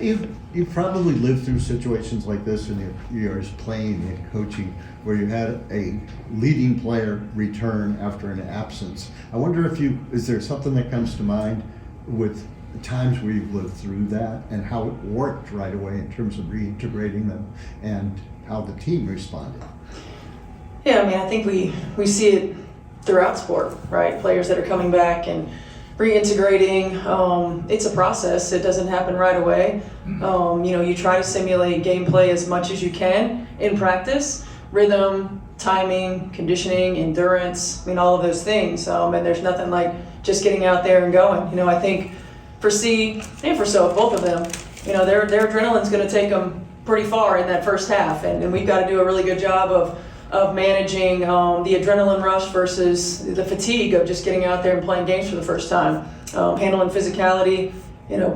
You've probably lived through situations like this in your years playing and coaching, where you had a leading player return after an absence. I wonder is there something that comes to mind with times where you've lived through that and how it worked right away in terms of reintegrating them and how the team responded? Yeah, I mean, I think we see it throughout sport, right? Players that are coming back and reintegrating, it's a process. It doesn't happen right away. You try to simulate gameplay as much as you can in practice, rhythm, timing, conditioning, endurance, all of those things. And there's nothing like just getting out there and going. I think for C and for So, both of them, their adrenaline's going to take them pretty far in that first half, and we've got to do a really good job of managing the adrenaline rush versus the fatigue of just getting out there and playing games for the first time. Handling physicality,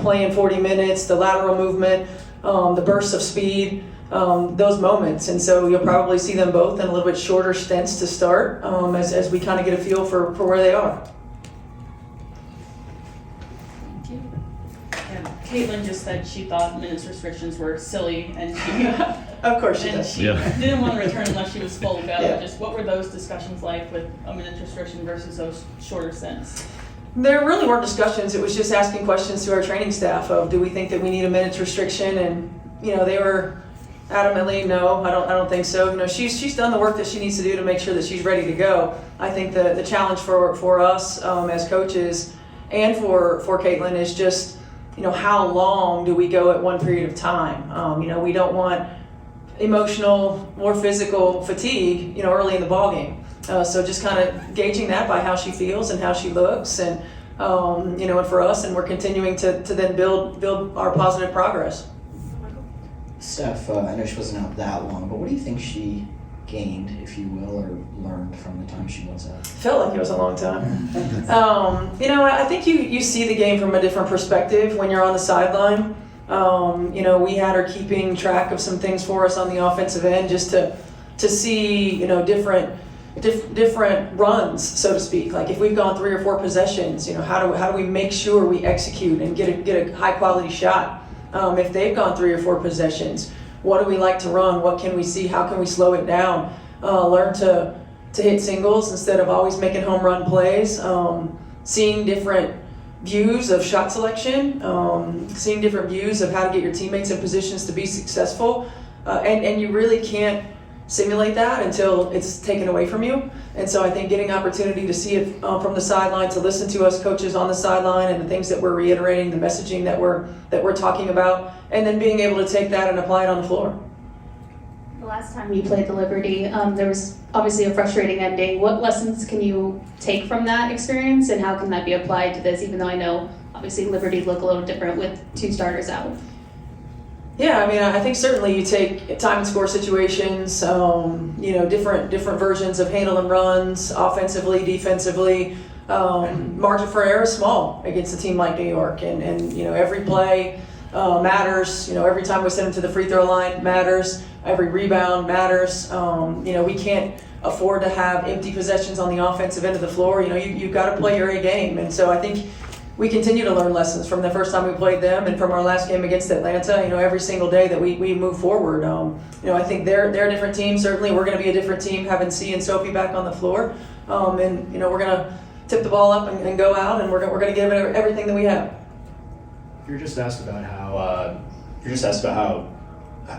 playing 40 minutes, the lateral movement, the bursts of speed, those moments. And so you'll probably see them both in a little bit shorter stints to start as we kind of get a feel for where they are. Caitlin just said she thought minutes restrictions were silly, and she, of course she does. She didn't want to return unless she was full to go. Yeah. Just what were those discussions like with a minutes restriction versus those shorter stints? There really weren't discussions. It was just asking questions to our training staff of, do we think that we need a minutes restriction? And they were adamantly, no, I don't think so. She's done the work that she needs to do to make sure that she's ready to go. I think the challenge for us as coaches and for Caitlin is just, how long do we go at one period of time? We don't want emotional or physical fatigue, early in the ball game. So just kind of gauging that by how she feels and how she looks, and and for us, and we're continuing to then build our positive progress. Steph, I know she wasn't out that long, but what do you think she gained, if you will, or learned from the time she was out? Felt like it was a long time. I think you see the game from a different perspective when you're on the sideline. We had her keeping track of some things for us on the offensive end, just to see different runs, so to speak. Like if we've gone 3 or 4 possessions, how do we make sure we execute and get a high quality shot? If they've gone 3 or 4 possessions, what do we like to run? What can we see? How can we slow it down? Learn to hit singles instead of always making home run plays. Seeing different views of shot selection, seeing different views of how to get your teammates in positions to be successful. And you really can't simulate that until it's taken away from you. And so I think getting opportunity to see it from the sideline, to listen to us coaches on the sideline and the things that we're reiterating, the messaging that we're talking about, and then being able to take that and apply it on the floor. The last time you played the Liberty, there was obviously a frustrating ending. What lessons can you take from that experience, and how can that be applied to this, even though I know obviously Liberty look a little different with 2 starters out? Yeah, I think certainly you take time and score situations, different versions of handling runs, offensively, defensively. Margin for error is small against a team like New York, and every play matters. Every time we send them to the free throw line matters. Every rebound matters. We can't afford to have empty possessions on the offensive end of the floor. You've got to play your A game, and so I think we continue to learn lessons from the first time we played them and from our last game against Atlanta. Every single day that we move forward. I think they're a different team. Certainly, we're going to be a different team having C and Sophie back on the floor. And we're going to tip the ball up and go out, and we're going to give it everything that we have. You're just asked about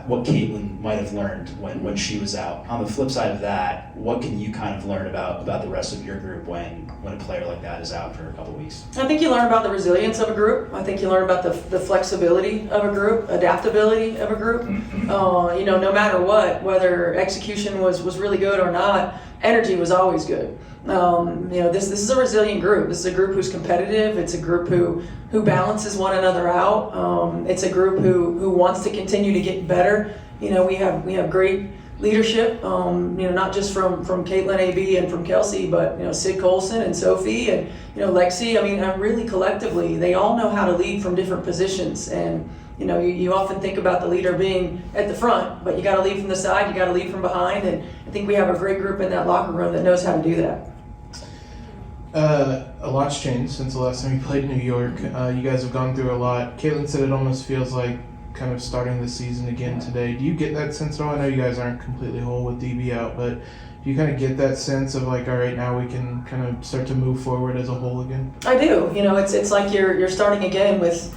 what Caitlin might have learned when she was out. On the flip side of that, what can you kind of learn about the rest of your group when a player like that is out for a couple weeks? I think you learn about the resilience of a group. I think you learn about the flexibility of a group, adaptability of a group. No matter what, whether execution was really good or not, energy was always good. This is a resilient group. This is a group who's competitive. It's a group who balances one another out. It's a group who wants to continue to get better. We have great leadership. Not just from Caitlin, AB, and from Kelsey, but Sid Colson and Sophie and Lexi. Really collectively, they all know how to lead from different positions. And you often think about the leader being at the front, but you got to lead from the side. You got to lead from behind. And I think we have a great group in that locker room that knows how to do that. A lot's changed since the last time you played in New York. You guys have gone through a lot. Caitlin said it almost feels like kind of starting the season again today. Do you get that sense at all? I know you guys aren't completely whole with DB out, but do you kind of get that sense of like, all right, now we can kind of start to move forward as a whole again? I do. It's like you're starting again with,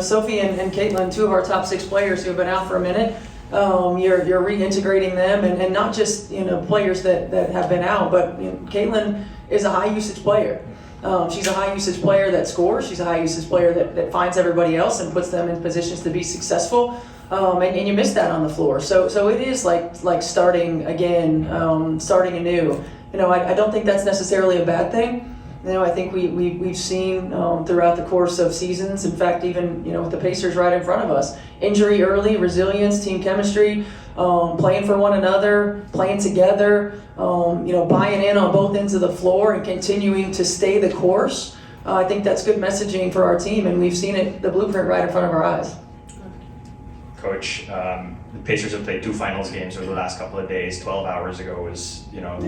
Sophie and Caitlin, 2 of our top 6 players who have been out for a minute. You're reintegrating them, and not just players that have been out, but Caitlin is a high usage player. She's a high usage player that scores. She's a high usage player that finds everybody else and puts them in positions to be successful. And you miss that on the floor. So it is like starting again, starting anew. I don't think that's necessarily a bad thing. I think we've seen throughout the course of seasons, in fact, even with the Pacers right in front of us, injury early, resilience, team chemistry, playing for one another, playing together, buying in on both ends of the floor and continuing to stay the course. I think that's good messaging for our team, and we've seen it, the blueprint right in front of our eyes. Coach, the Pacers have played 2 finals games over the last couple of days. 12 hours ago was,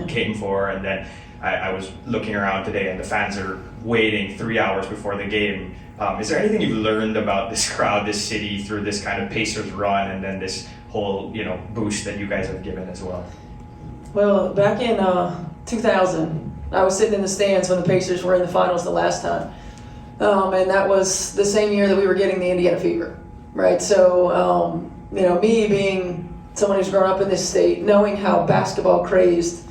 Game 4, and then I was looking around today, and the fans are waiting 3 hours before the game. Is there anything you've learned about this crowd, this city, through this kind of Pacers run, and then this whole, boost that you guys have given as well? Well, back in 2000, I was sitting in the stands when the Pacers were in the finals the last time, and that was the same year that we were getting the Indiana fever. Right, so me being someone who's grown up in this state, knowing how basketball crazed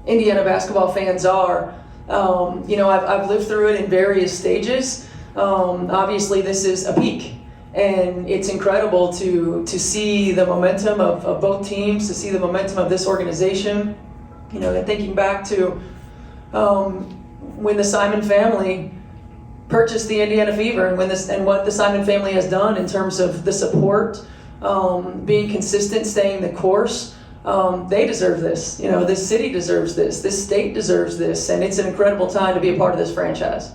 Indiana basketball fans are, I've lived through it in various stages. Obviously, this is a peak, and it's incredible to see the momentum of both teams, to see the momentum of this organization. And thinking back to when the Simon family purchased the Indiana Fever, and what the Simon family has done in terms of the support, being consistent, staying the course. They deserve this. This city deserves this. This state deserves this, and it's an incredible time to be a part of this franchise.